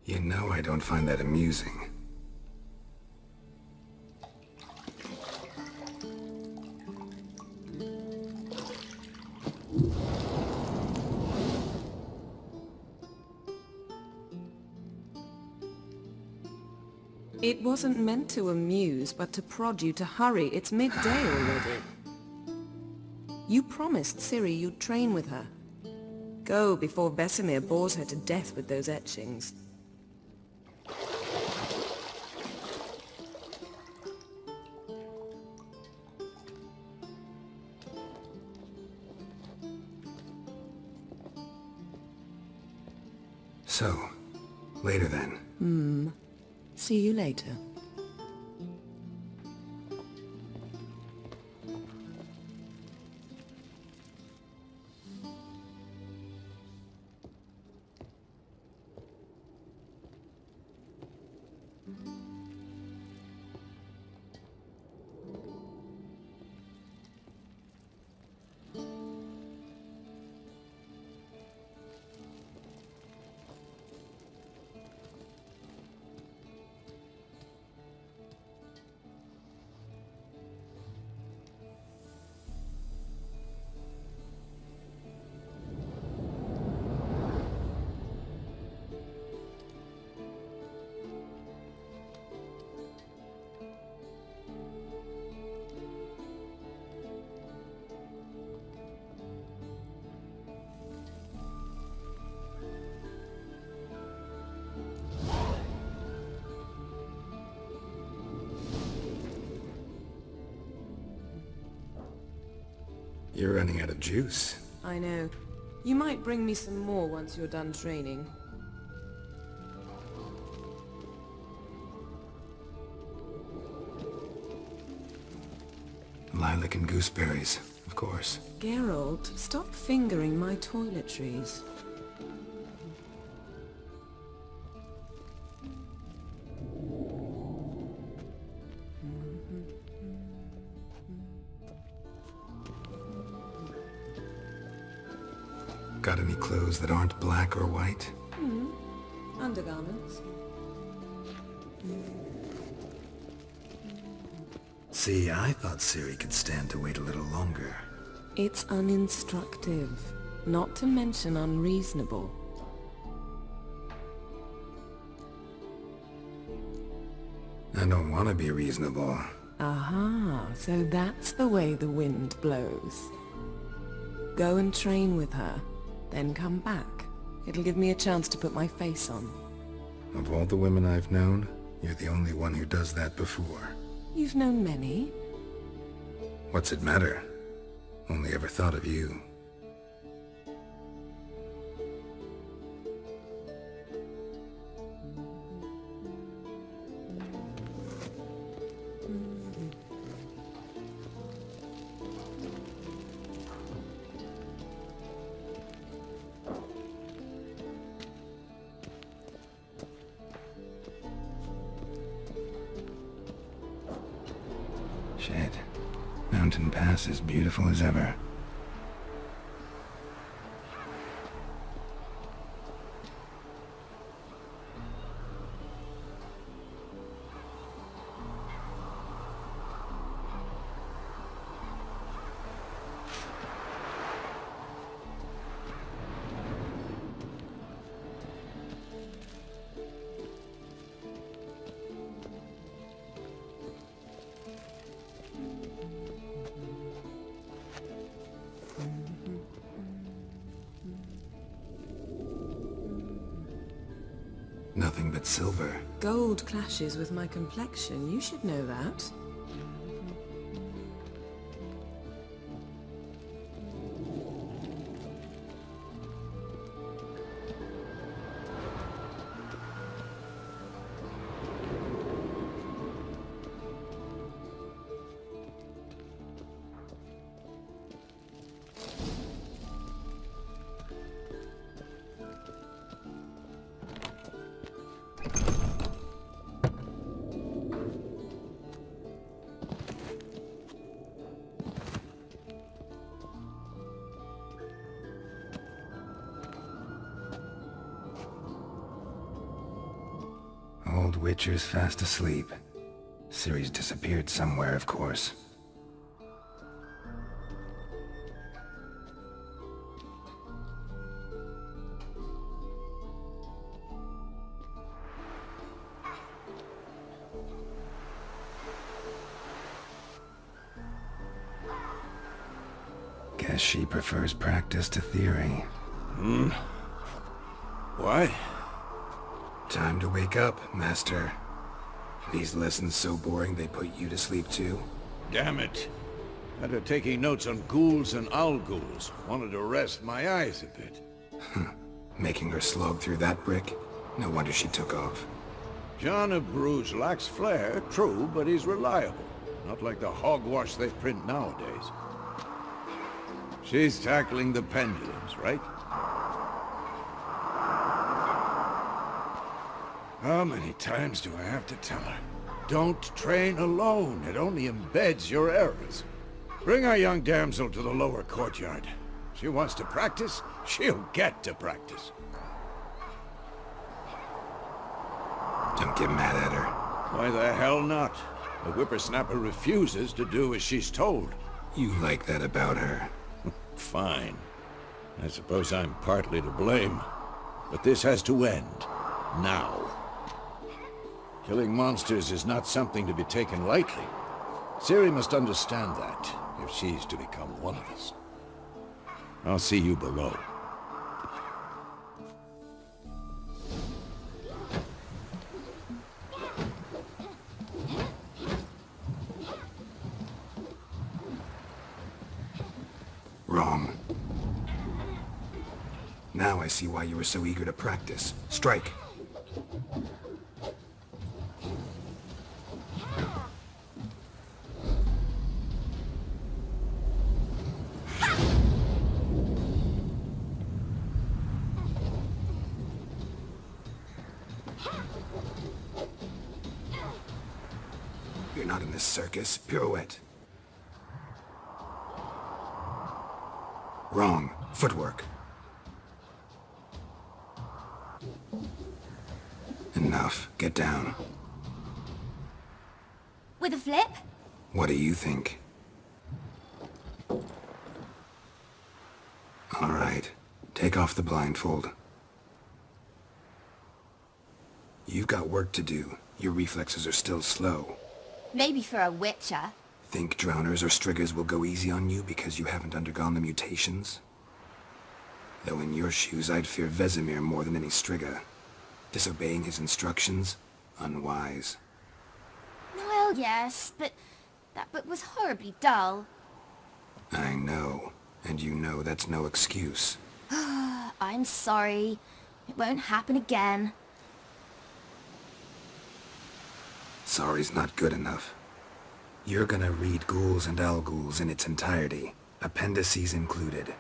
You know I don't find that amusing. It wasn't meant to amuse, but to prod you to hurry. It's midday already. You promised Ciri you'd train with her. Go before Vesemir bores her to death with those etchings. So, later then. See you later. You're running out of juice. I know. You might bring me some more once you're done training. Lilac and gooseberries, of course. Geralt, stop fingering my toiletries. Got any clothes that aren't black or white? Undergarments. See, I thought Ciri could stand to wait a little longer. It's uninstructive, not to mention unreasonable. I don't want to be reasonable. Aha, so that's the way the wind blows. Go and train with her, then come back. It'll give me a chance to put my face on. Of all the women I've known, you're the only one who does that before. You've known many. What's it matter? Only ever thought of you. Shit. Mountain Pass is beautiful as ever. Nothing but silver. Gold clashes with my complexion. You should know that. old Witcher's fast asleep. Ciri's disappeared somewhere, of course. Guess she prefers practice to theory. What? Time to wake up, Master. These lessons so boring they put you to sleep too? Damn it. After taking notes on ghouls and owl-ghouls, wanted to rest my eyes a bit. Making her slog through that brick? No wonder she took off. John of Bruges lacks flair, true, but he's reliable. Not like the hogwash they print nowadays. She's tackling the pendulums, right? How many times do I have to tell her? Don't train alone. It only embeds your errors. Bring our young damsel to the lower courtyard. She wants to practice, she'll get to practice. Don't get mad at her. Why the hell not? The whippersnapper refuses to do as she's told. You like that about her. Fine. I suppose I'm partly to blame. But this has to end. Now. Killing monsters is not something to be taken lightly. Ciri must understand that, if she's to become one of us. I'll see you below. Wrong. Now I see why you were so eager to practice. Strike. You're not in this circus. Pirouette. Wrong. Footwork. Enough. Get down. With a flip? What do you think? All right. Take off the blindfold. You've got work to do. Your reflexes are still slow. Maybe for a witcher. Think drowners or striggers will go easy on you because you haven't undergone the mutations? Though in your shoes, I'd fear Vesemir more than any strigger. Disobeying his instructions? Unwise. Well, yes, but that book was horribly dull. I know. And you know that's no excuse. I'm sorry. It won't happen again. Sorry's not good enough. You're gonna read Ghouls and Owl-Ghouls in its entirety, appendices included.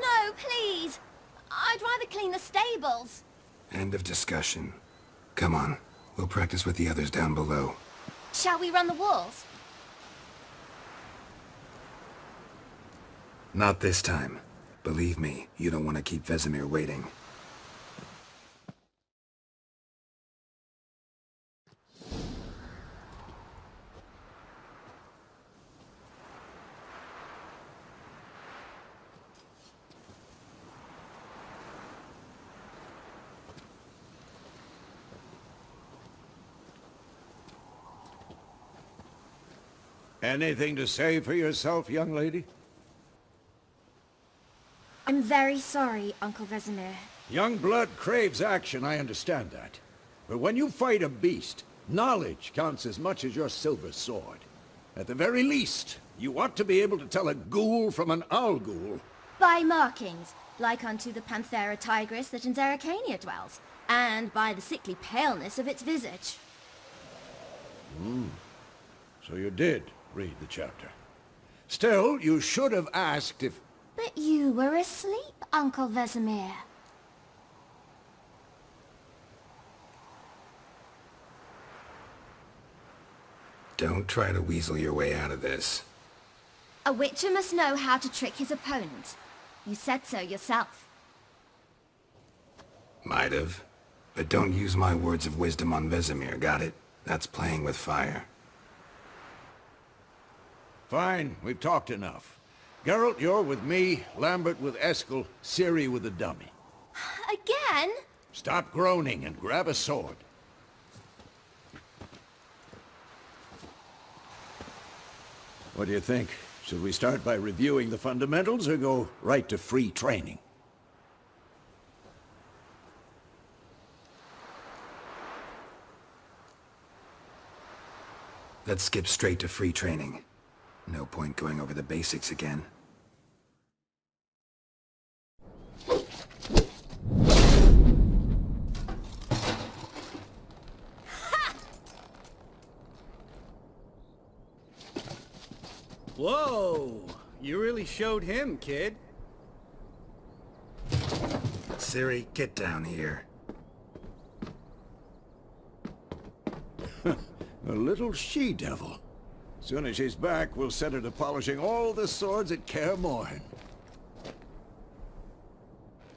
No, please! I'd rather clean the stables. End of discussion. Come on, we'll practice with the others down below. Shall we run the walls? Not this time. Believe me, you don't want to keep Vesemir waiting. Anything to say for yourself, young lady? I'm very sorry, Uncle Vesemir. Young blood craves action, I understand that. But when you fight a beast, knowledge counts as much as your silver sword. At the very least, you ought to be able to tell a ghoul from an owl-ghoul. By markings, like unto the Panthera tigris that in Zerrikania dwells, and by the sickly paleness of its visage. So you did read the chapter. Still, you should have asked if... But you were asleep, Uncle Vesemir. Don't try to weasel your way out of this. A witcher must know how to trick his opponent. You said so yourself. Might have. But don't use my words of wisdom on Vesemir, got it? That's playing with fire. Fine, we've talked enough. Geralt, you're with me, Lambert with Eskel, Ciri with the dummy. Again? Stop groaning and grab a sword. What do you think? Should we start by reviewing the fundamentals or go right to free training? Let's skip straight to free training. No point going over the basics again. Whoa! You really showed him, kid. Ciri, get down here. A little she-devil. Soon as she's back, we'll set her to polishing all the swords at Kaer Morhen.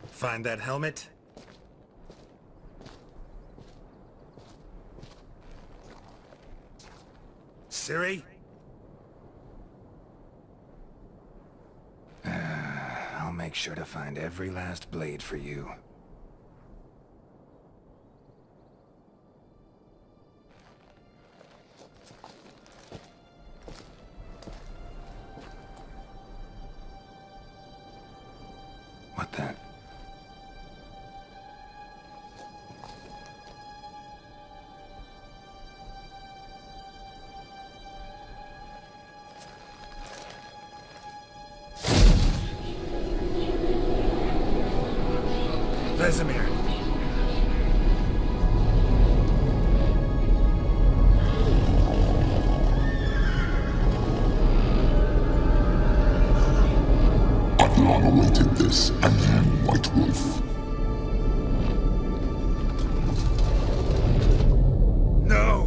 Find that helmet? Ciri? I'll make sure to find every last blade for you. What the? Vesemir! I've long awaited this, and you, White Wolf. No!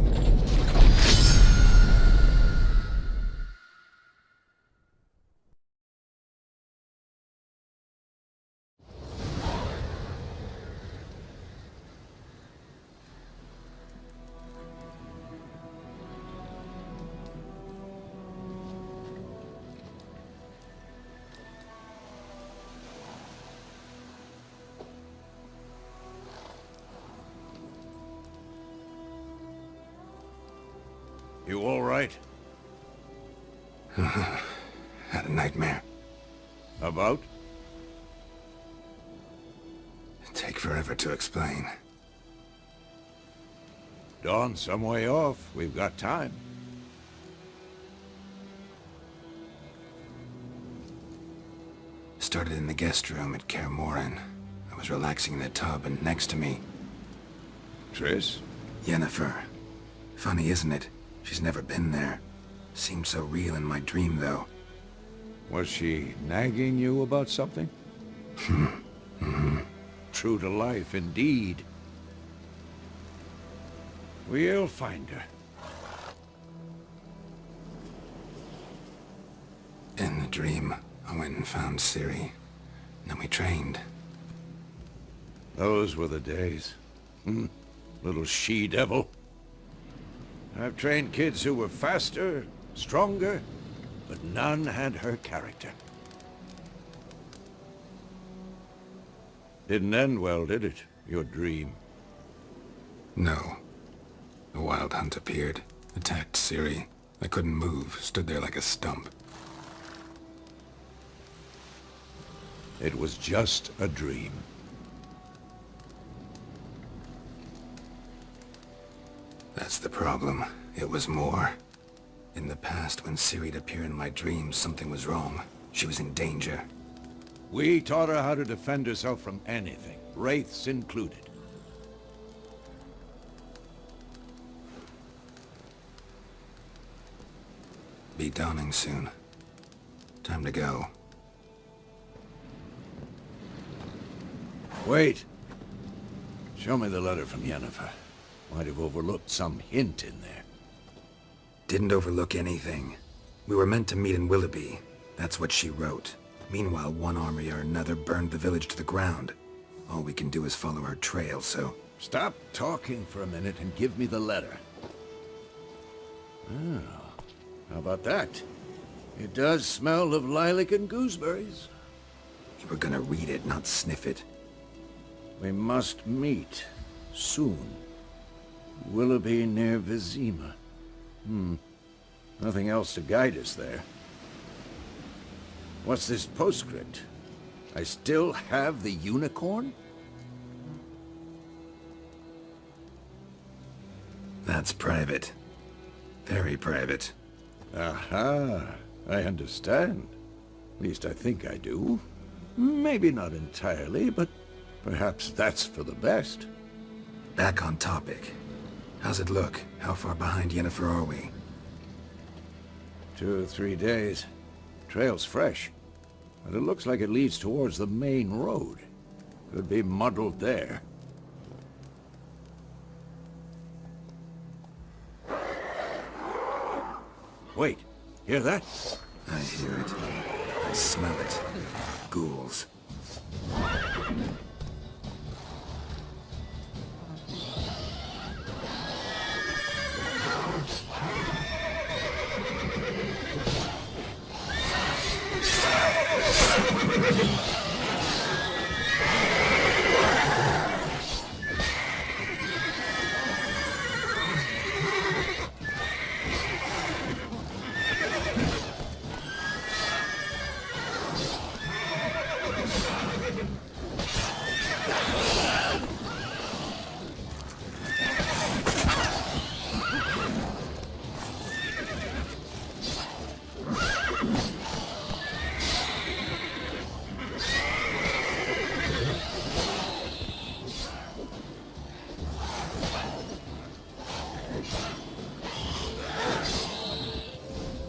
You all right? Had a nightmare. About? Take forever to explain. Dawn's some way off. We've got time. Started in the guest room at Kaer Morhen. I was relaxing in the tub, and next to me, Triss? Yennefer. Funny, isn't it? She's never been there. Seemed so real in my dream, though. Was she nagging you about something? True to life, indeed. We'll find her. In the dream, I went and found Ciri. Then we trained. Those were the days. Little she-devil. I've trained kids who were faster, stronger, but none had her character. Didn't end well, did it? Your dream? No. A wild hunt appeared, attacked Ciri. I couldn't move, stood there like a stump. It was just a dream. That's the problem. It was more. In the past, when Ciri'd appear in my dreams, something was wrong. She was in danger. We taught her how to defend herself from anything, wraiths included. Be dawning soon. Time to go. Wait. Show me the letter from Yennefer. Might have overlooked some hint in there. Didn't overlook anything. We were meant to meet in Willoughby. That's what she wrote. Meanwhile, one army or another burned the village to the ground. All we can do is follow her trail, so Stop talking for a minute and give me the letter. Oh, how about that? It does smell of lilac and gooseberries. You were gonna read it, not sniff it. We must meet. Soon. Willoughby near Vizima. Nothing else to guide us there. What's this postscript? I still have the unicorn? That's private. Very private. Aha, I understand. At least I think I do. Maybe not entirely, but perhaps that's for the best. Back on topic. How's it look? How far behind Yennefer are we? 2 or 3 days. Trail's fresh, but it looks like it leads towards the main road. Could be muddled there. Wait, hear that? I hear it. I smell it. Ghouls.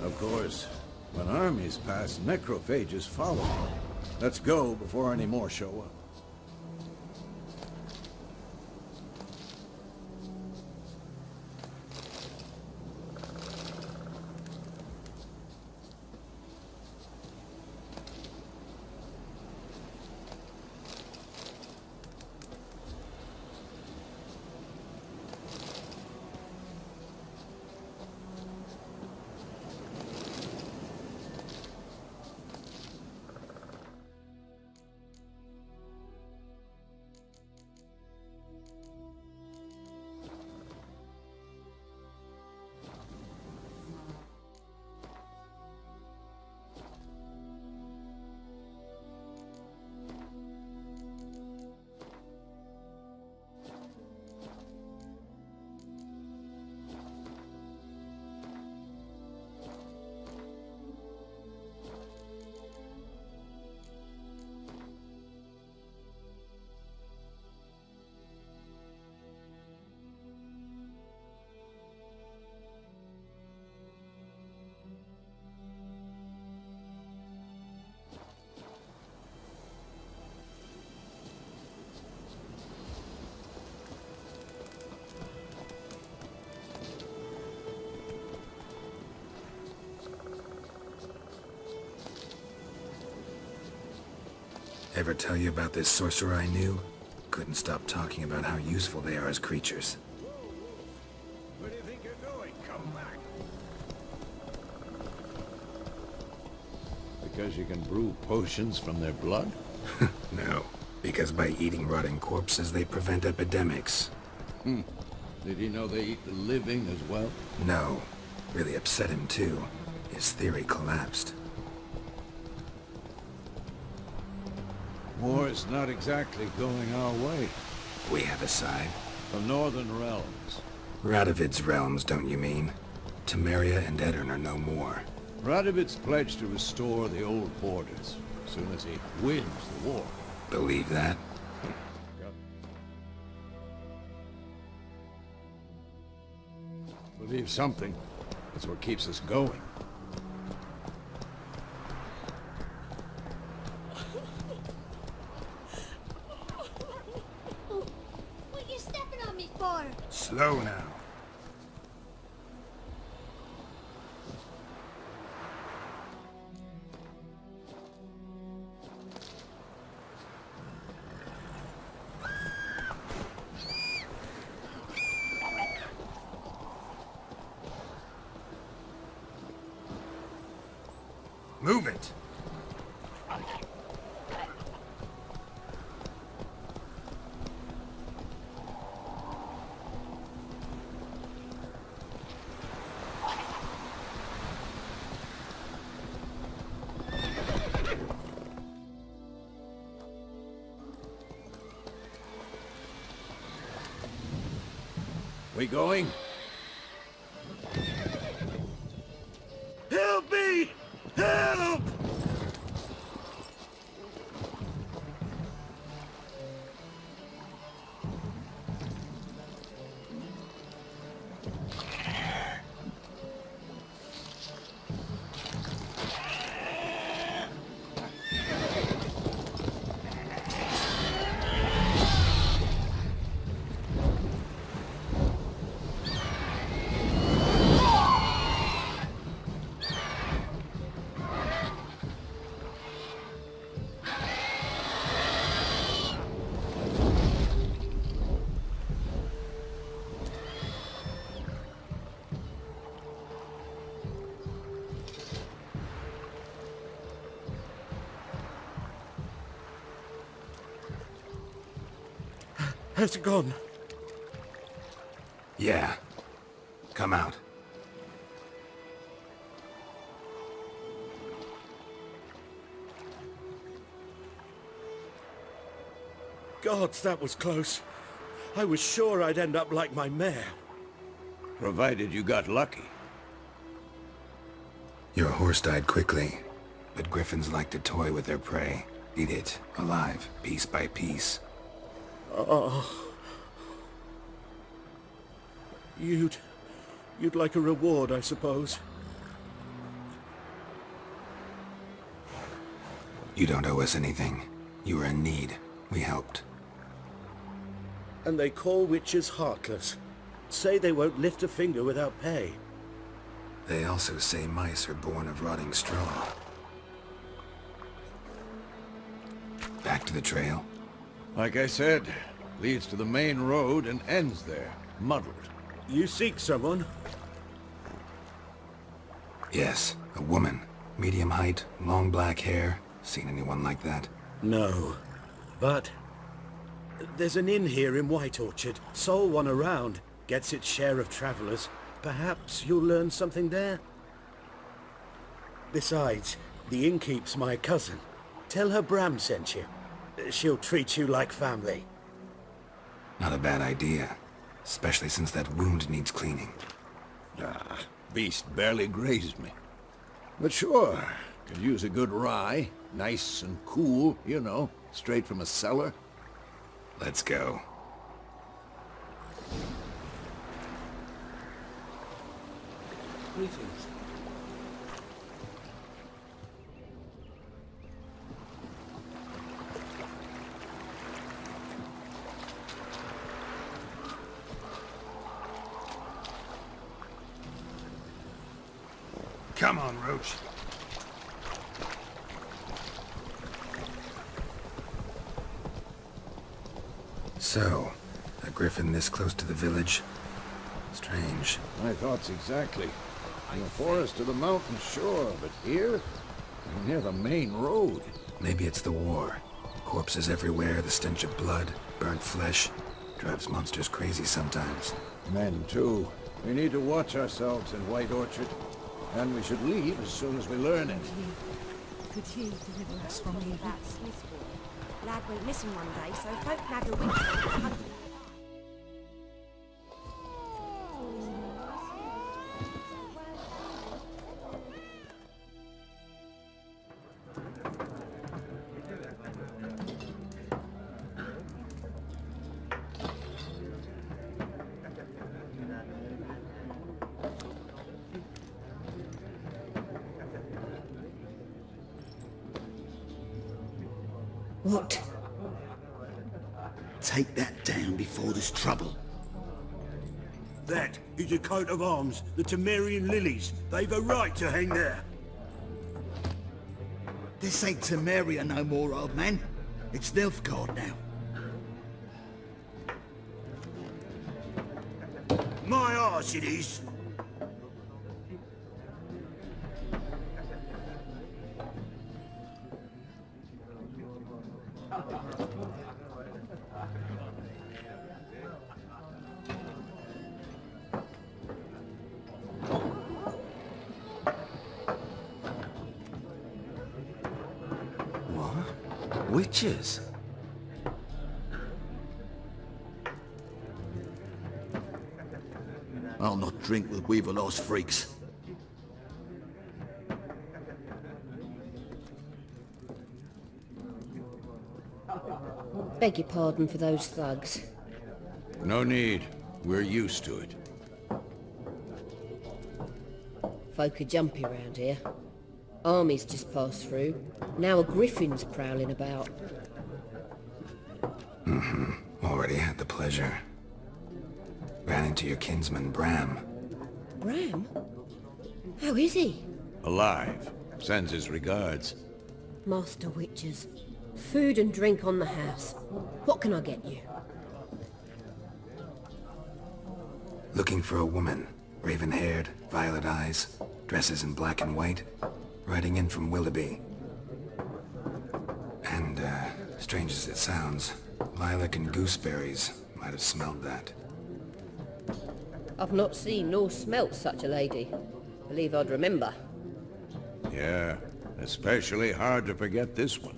Of course, when armies pass, necrophages follow. Let's go before any more show up. Ever tell you about this sorcerer I knew? Couldn't stop talking about how useful they are as creatures. Where do you think you're going? Come back! Because you can brew potions from their blood? No, because by eating rotting corpses they prevent epidemics. Did he know they eat the living as well? No, really upset him too. His theory collapsed. War is not exactly going our way. We have a side. The Northern Realms. Radovid's realms, don't you mean? Temeria and Edirn are no more. Radovid's pledged to restore the old borders as soon as he wins the war. Believe that? Believe something. That's what keeps us going. What are you stepping on me for? Slow now. Move it! We going? Help me! Help! Has it gone? Yeah. Come out. Gods, that was close. I was sure I'd end up like my mare. Provided you got lucky. Your horse died quickly, but griffins like to toy with their prey. Eat it, alive, piece by piece. Oh. You'd like a reward, I suppose. You don't owe us anything. You were in need. We helped. And they call witches heartless. Say they won't lift a finger without pay. They also say mice are born of rotting straw. Back to the trail? Like I said, leads to the main road and ends there, muddled. You seek someone? Yes, a woman. Medium height, long black hair. Seen anyone like that? No. But there's an inn here in White Orchard. Sole one around. Gets its share of travelers. Perhaps you'll learn something there? Besides, the innkeep's my cousin. Tell her Bram sent you. She'll treat you like family. Not a bad idea. Especially since that wound needs cleaning. Ah, beast barely grazed me. But sure, could use a good rye. Nice and cool, you know, straight from a cellar. Let's go. Greetings. Come on, Roach. So, a griffin this close to the village? Strange. My thoughts exactly. In the forest or the mountain, sure, but here? Near the main road. Maybe it's the war. Corpses everywhere, the stench of blood, burnt flesh. Drives monsters crazy sometimes. Men, too. We need to watch ourselves in White Orchard. And we should leave as soon as we learn it. Could you deliver us from the that Smith boy? Lad went missing one day, so folk can have the witch hunt. What? Take that down before there's trouble. That is a coat of arms, the Temerian lilies. They've a right to hang there. This ain't Temeria no more, old man. It's Nilfgaard now. My arse it is. What? Witches? I'll not drink with Weaverlost freaks. Beg your pardon for those thugs. No need. We're used to it. Folk are jumpy round here. Armies just passed through. Now a griffin's prowling about. Already had the pleasure. Ran into your kinsman, Bram. Bram? How is he? Alive. Sends his regards. Master Witches. Food and drink on the house. What can I get you? Looking for a woman. Raven-haired, violet eyes, dresses in black and white. Riding in from Willoughby. And, strange as it sounds, lilac and gooseberries might have smelled that. I've not seen nor smelt such a lady. Believe I'd remember. Yeah, especially hard to forget this one.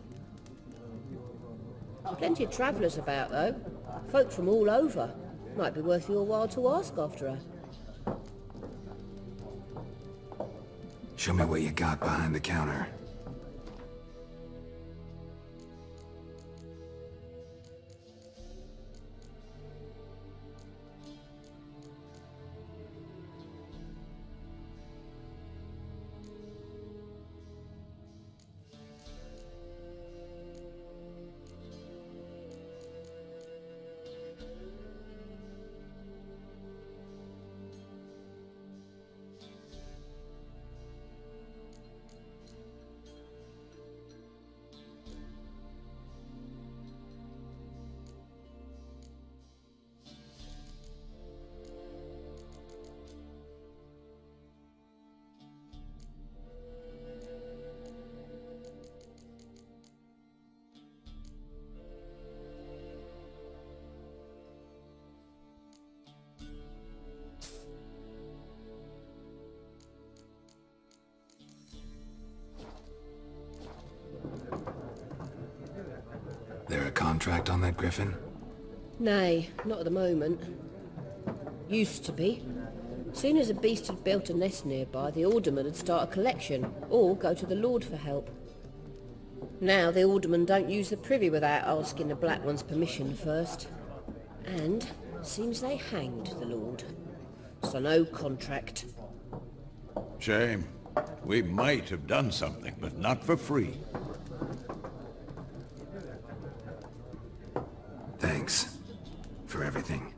Plenty of travellers about, though. Folk from all over. Might be worth your while to ask after her. Show me what you got behind the counter. There a contract on that griffin? Nay, not at the moment. Used to be. Soon as a beast had built a nest nearby, the alderman would start a collection, or go to the Lord for help. Now the aldermen don't use the privy without asking the Black One's permission first. And seems they hanged the Lord. So no contract. Shame. We might have done something, but not for free. Thanks. For everything.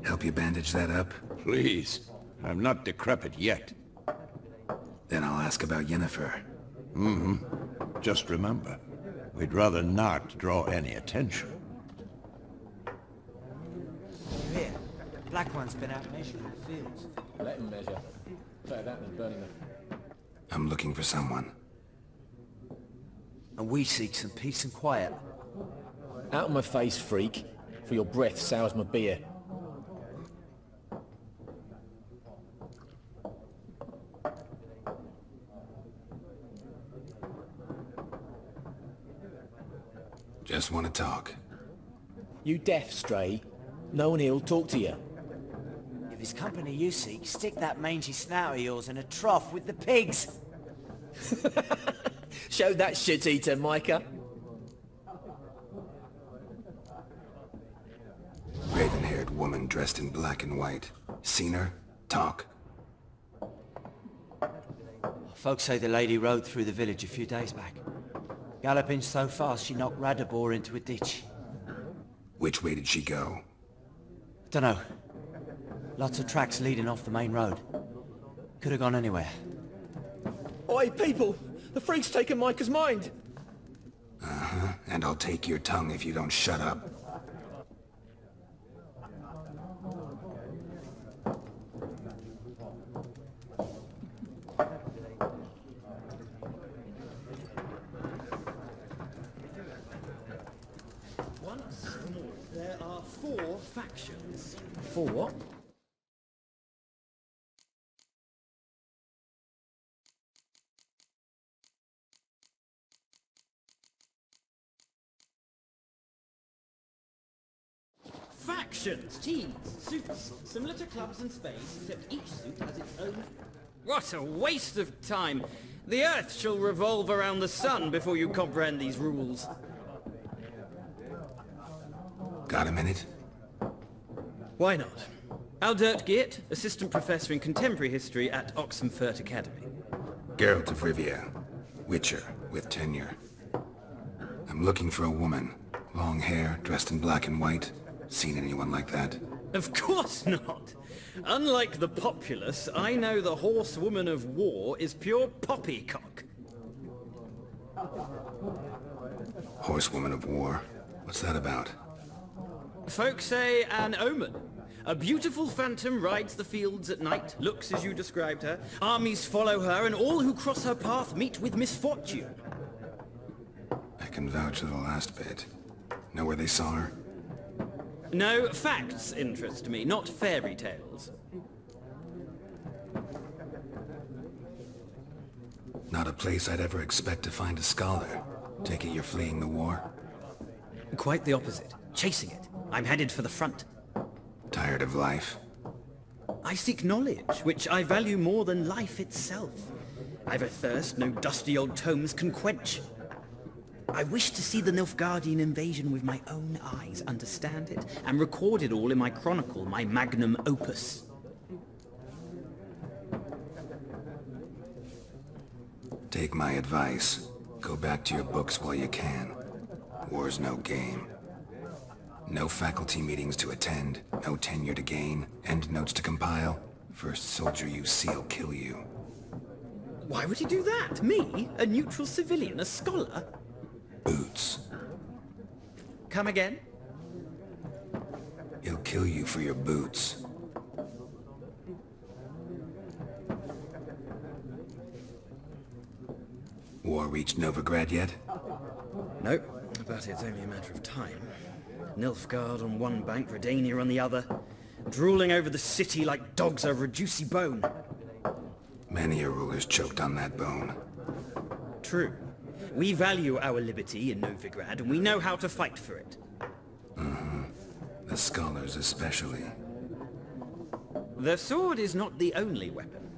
Help you bandage that up? Please. I'm not decrepit yet. Then I'll ask about Yennefer. Just remember, we'd rather not draw any attention. Here, Black One's been out measuring the fields. Let him measure. Better that than burning them. I'm looking for someone. And we seek some peace and quiet. Out of my face, freak. For your breath sours my beer. Just want to talk. You deaf, Stray? No one here'll talk to you. If it's company you seek, stick that mangy snout of yours in a trough with the pigs. Show that shit-eater, Micah. Raven-haired woman dressed in black and white. Seen her? Talk. Folks say the lady rode through the village a few days back. Galloping so fast she knocked Radabor into a ditch. Which way did she go? Dunno. Lots of tracks leading off the main road. Could have gone anywhere. Oi, people! The freak's taken Micah's mind! Uh-huh, and I'll take your tongue if you don't shut up. Once more, there are 4 factions. 4 what? Factions, teams, suits, similar to clubs and spades, except each suit has its own... What a waste of time! The Earth shall revolve around the sun before you comprehend these rules. Got a minute? Why not? Aldert Geert, Assistant Professor in Contemporary History at Oxenfurt Academy. Geralt of Rivia, Witcher, with tenure. I'm looking for a woman. Long hair, dressed in black and white. Seen anyone like that? Of course not! Unlike the populace, I know the horsewoman of war is pure poppycock. Horsewoman of war? What's that about? Folk say an omen. A beautiful phantom rides the fields at night, looks as you described her, armies follow her, and all who cross her path meet with misfortune. I can vouch for the last bit. Know where they saw her? No, facts interest me, not fairy tales. Not a place I'd ever expect to find a scholar. Take it you're fleeing the war? Quite the opposite. Chasing it. I'm headed for the front. Tired of life? I seek knowledge, which I value more than life itself. I've a thirst no dusty old tomes can quench. I wish to see the Nilfgaardian invasion with my own eyes, understand it, and record it all in my chronicle, my magnum opus. Take my advice. Go back to your books while you can. War's no game. No faculty meetings to attend, no tenure to gain, end notes to compile. First soldier you see'll kill you. Why would he do that? Me? A neutral civilian? A scholar? Boots. Come again? He'll kill you for your boots. War reached Novigrad yet? Nope, but it's only a matter of time. Nilfgaard on one bank, Redania on the other, drooling over the city like dogs over a juicy bone. Many a ruler's choked on that bone. True. We value our liberty in Novigrad, and we know how to fight for it. Mm-hmm. The scholars especially. The sword is not the only weapon.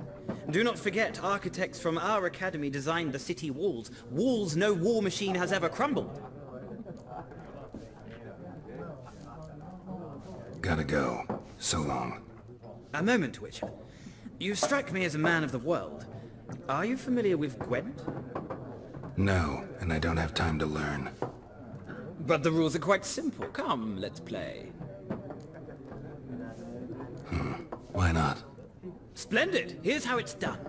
Do not forget, architects from our academy designed the city walls. Walls no war machine has ever crumbled. Gotta go. So long. A moment, Witcher. You strike me as a man of the world. Are you familiar with Gwent? No, and I don't have time to learn. But the rules are quite simple. Come, let's play. Why not? Splendid! Here's how it's done.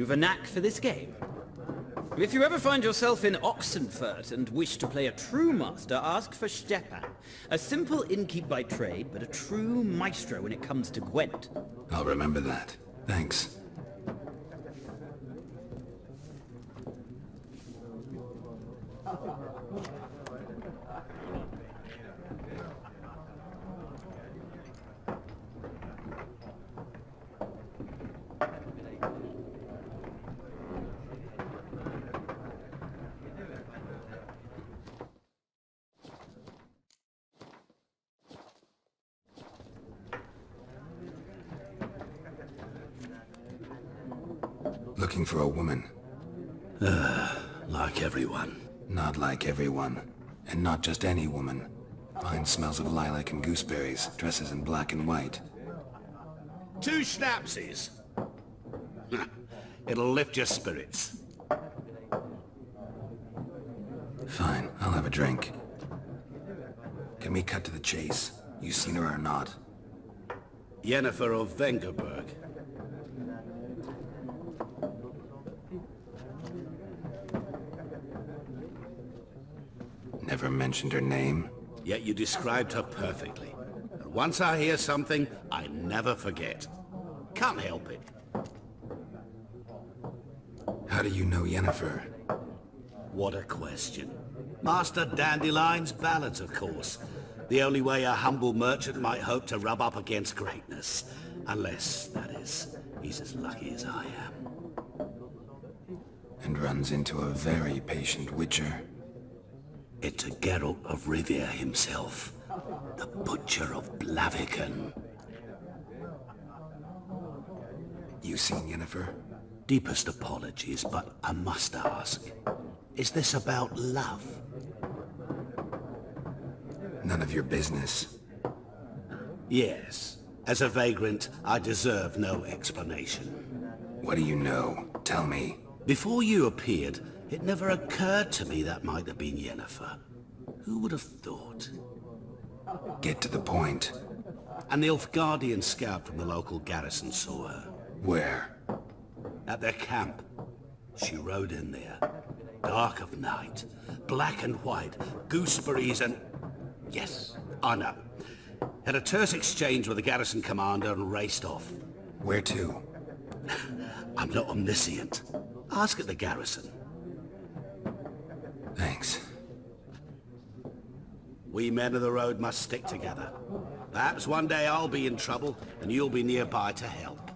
You've a knack for this game. If you ever find yourself in Oxenfurt and wish to play a true master, ask for Stepan. A simple innkeep by trade, but a true maestro when it comes to Gwent. I'll remember that. Thanks. Looking for a woman. Like everyone. Not like everyone. And not just any woman. Mine smells of lilac and gooseberries, dresses in black and white. 2 schnapsies. It'll lift your spirits. Fine, I'll have a drink. Can we cut to the chase? You seen her or not? Yennefer of Vengerberg. Never mentioned her name? Yet you described her perfectly. And once I hear something, I never forget. Can't help it. How do you know Yennefer? What a question. Master Dandelion's ballads, of course. The only way a humble merchant might hope to rub up against greatness. Unless, that is, he's as lucky as I am. And runs into a very patient witcher. It's a Geralt of Rivia himself. The Butcher of Blaviken. You seen Yennefer? Deepest apologies, but I must ask. Is this about love? None of your business. Yes. As a vagrant, I deserve no explanation. What do you know? Tell me. Before you appeared, it never occurred to me that might have been Yennefer. Who would have thought? Get to the point. An Nilfgaardian scout from the local garrison saw her. Where? At their camp. She rode in there. Dark of night. Black and white. Gooseberries and... Yes, I know. Had a terse exchange with the garrison commander and raced off. Where to? I'm not omniscient. Ask at the garrison. Thanks. We men of the road must stick together. Perhaps one day I'll be in trouble and you'll be nearby to help.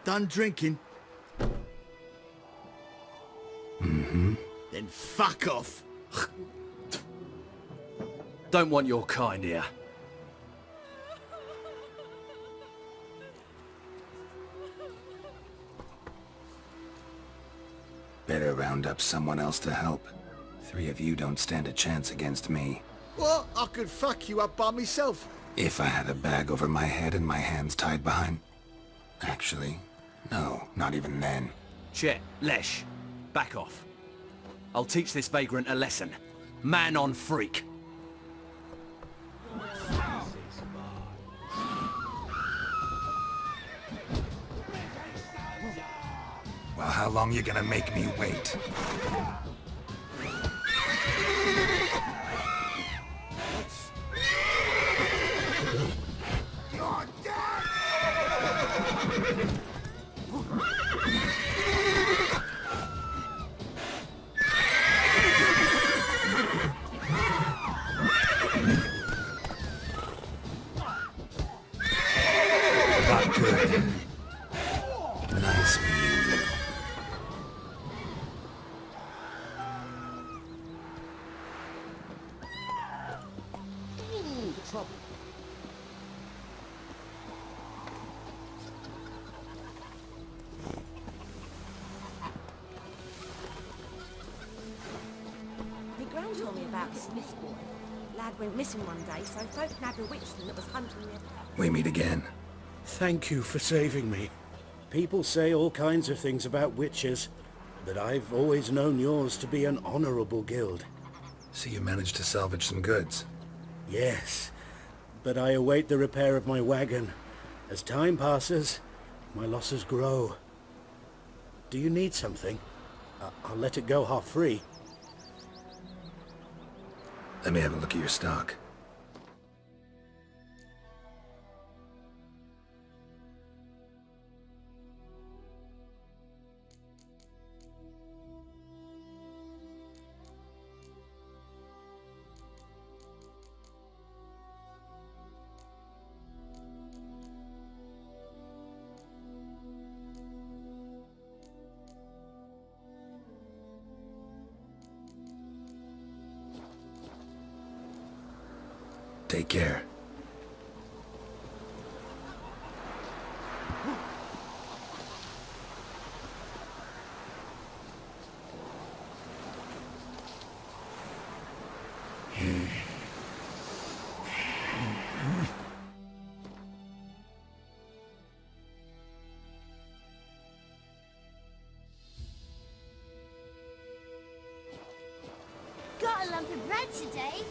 Done drinking? Mm-hmm. Then fuck off. Don't want your kind here. Better round up someone else to help. 3 of you don't stand a chance against me. Well, I could fuck you up by myself. If I had a bag over my head and my hands tied behind... Actually, no, not even then. Chet, Lesh, back off. I'll teach this vagrant a lesson. Man on freak. Well, how long you gonna make me wait? You're dead! Not good. Nice meeting you. Trouble. My gran told me about a Smith's boy. Lad went missing one day, so folk nabbed a witchman that was hunting their... We meet again. Thank you for saving me. People say all kinds of things about witches. But I've always known yours to be an honorable guild. So you managed to salvage some goods? Yes, but I await the repair of my wagon. As time passes, my losses grow. Do you need something? I'll let it go half-free. Let me have a look at your stock. Take care. Got a lump of bread today.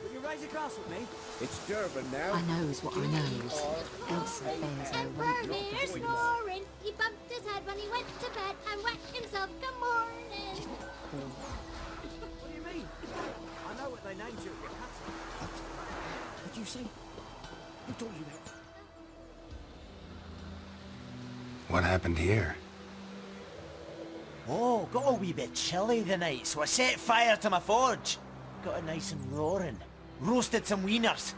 Will you raise a glass with me? It's Durban now. I knows what I knows. Elsa bears her And weight. Vermeer snoring. He bumped his head when he went to bed and whacked himself good morning. What do you mean? I know what they named you at your castle. What did you say? Who told you that? What happened here? Oh, got a wee bit chilly the night, so I set fire to my forge. Got it nice and roaring. Roasted some wieners.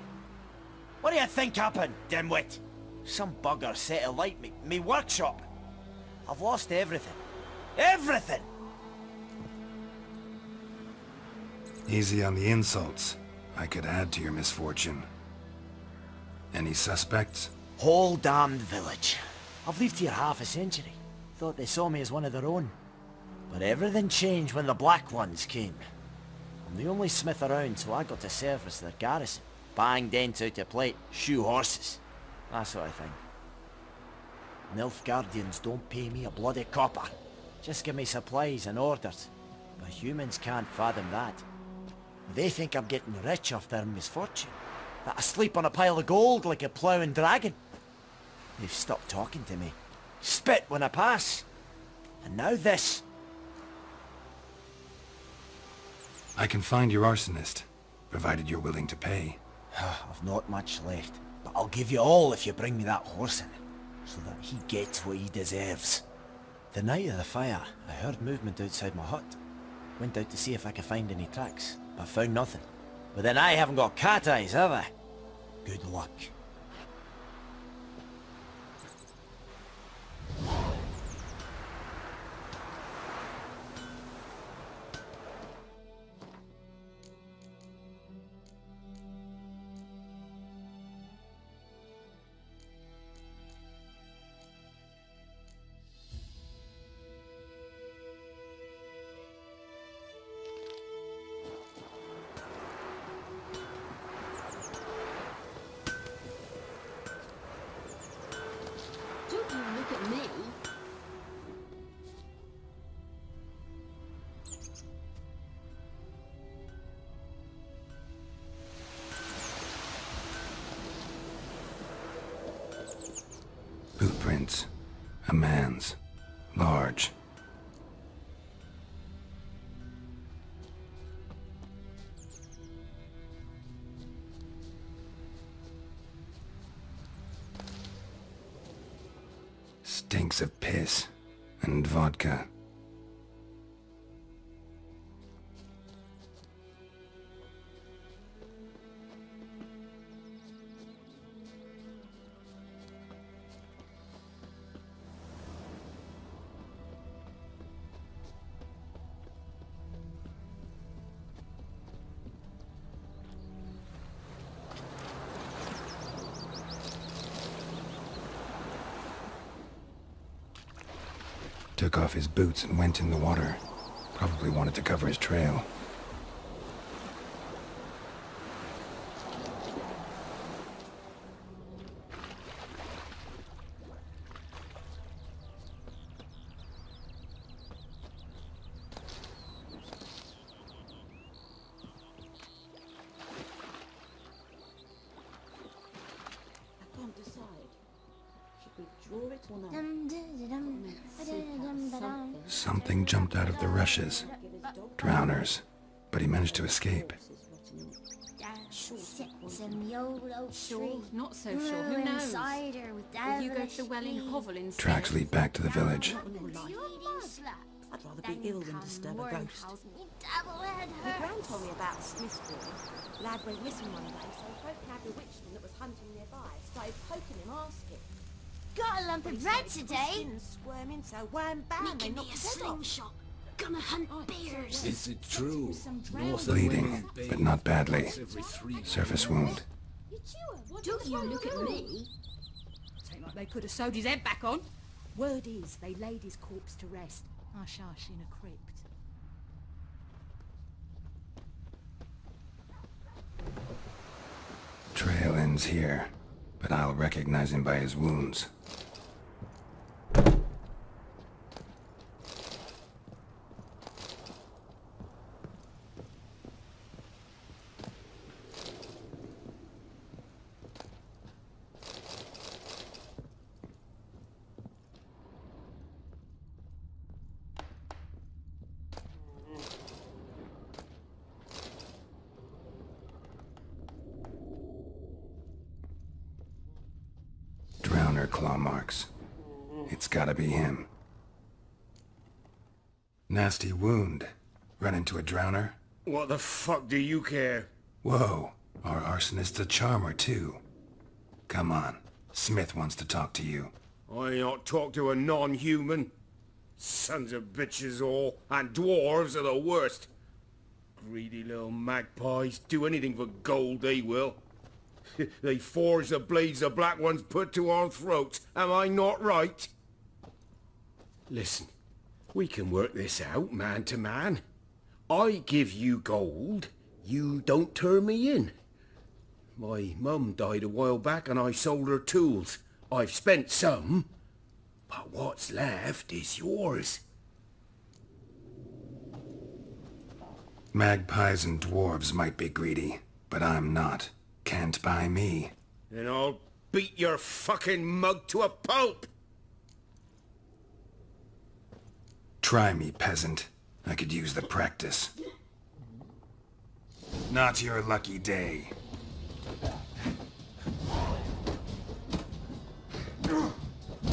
What do you think happened, dimwit? Some bugger set alight me workshop. I've lost everything. Everything! Easy on the insults. I could add to your misfortune. Any suspects? Whole damned village. I've lived here half a century. Thought they saw me as one of their own. But everything changed when the Black Ones came. I'm the only smith around, so I got to service their garrison. Bang dents out of plate, shoe horses. That sort of thing. Nilfgaardians don't pay me a bloody copper. Just give me supplies and orders. But humans can't fathom that. They think I'm getting rich off their misfortune. That I sleep on a pile of gold like a ploughing dragon. They've stopped talking to me. Spit when I pass. And now this. I can find your arsonist, provided you're willing to pay. I've not much left, but I'll give you all if you bring me that horse in, so that he gets what he deserves. The night of the fire, I heard movement outside my hut. Went out to see if I could find any tracks, but found nothing. But then I haven't got cat eyes, have I? Good luck. Don't you look at me. Bootprints. A man's. Large. Stinks of piss and vodka. Took off his boots and went in the water. Probably wanted to cover his trail. Draw it or not? Something jumped out of the rushes. Drowners. But he managed to escape. Sure, not so sure. Who knows? Will you go to the well in Hovel instead? Tracks lead back to the village. I'd rather be ill than disturb a ghost. My gran told me about a Smith's boy. Lad went missing one day, so folk had bewitched him that was hunting nearby. Started poking him, asking. Got a lump of bread today? Squirming, so wham bam, they knocked his head off. Gonna hunt bears. Is it true? Bleeding, but not badly. Surface wound. Don't you look at me. Ain't like they could have sewed his head back on. Word is, they laid his corpse to rest. Hush-hush in a crypt. Trail ends here, but I'll recognize him by his wounds. Drowner claw marks. It's gotta be him. Nasty wound. Run into a drowner? What the fuck do you care? Whoa, our arsonist's a charmer too. Come on, Smith wants to talk to you. I ain't not talk to a non-human. Sons of bitches all, and dwarves are the worst. Greedy little magpies, do anything for gold they will. They forge the blades the black ones put to our throats, am I not right? Listen, we can work this out man to man. I give you gold, you don't turn me in. My mum died a while back and I sold her tools. I've spent some, but what's left is yours. Magpies and dwarves might be greedy, but I'm not. Can't buy me. Then I'll beat your fucking mug to a pulp! Try me, peasant. I could use the practice. Not your lucky day.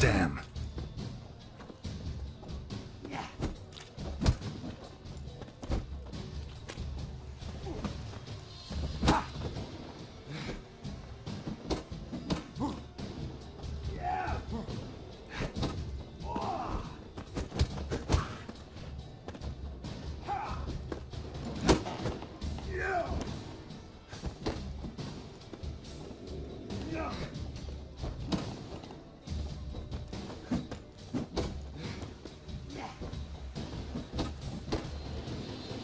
Damn.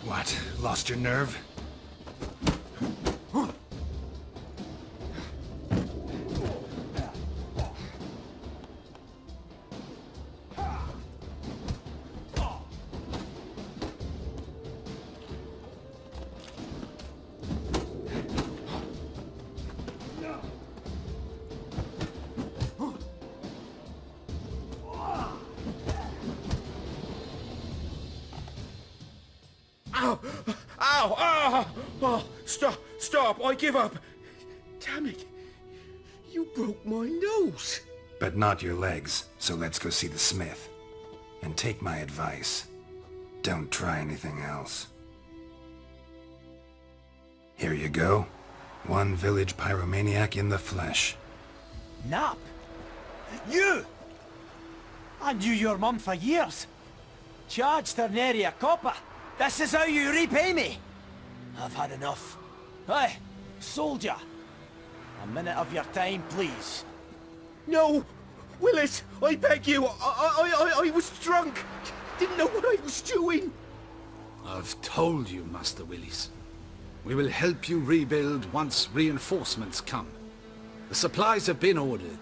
What? Lost your nerve? Ow! Ow! Ow! Oh, stop! I give up! Damn it! You broke my nose! But not your legs, so let's go see the smith. And take my advice. Don't try anything else. Here you go. One village pyromaniac in the flesh. Nap? You! I knew your mum for years. Charged her nary a copper. This is how you repay me. I've had enough. Hey, soldier. A minute of your time, please. No! Willis, I beg you! I was drunk! Didn't know what I was doing! I've told you, Master Willis. We will help you rebuild once reinforcements come. The supplies have been ordered.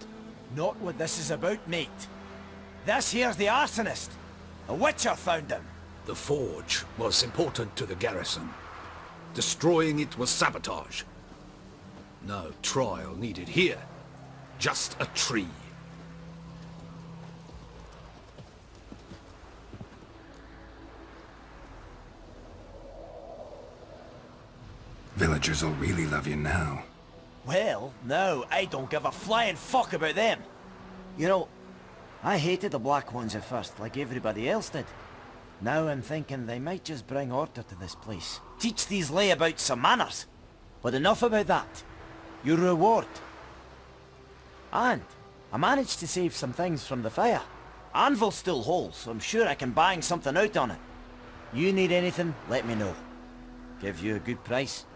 Not what this is about, mate. This here's the arsonist. A witcher found him. The forge was important to the garrison. Destroying it was sabotage. No trial needed here. Just a tree. Villagers will really love you now. Well, no, I don't give a flying fuck about them. You know, I hated the Black Ones at first, like everybody else did. Now I'm thinking they might just bring order to this place. Teach these layabouts some manners. But enough about that. Your reward. And I managed to save some things from the fire. Anvil's still whole, so I'm sure I can bang something out on it. You need anything, let me know. Give you a good price.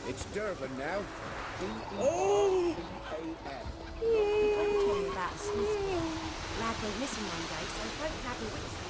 It's Durban now. Oh! Don't tell me about a Smith. Lad went missing one day, so folk have a witness.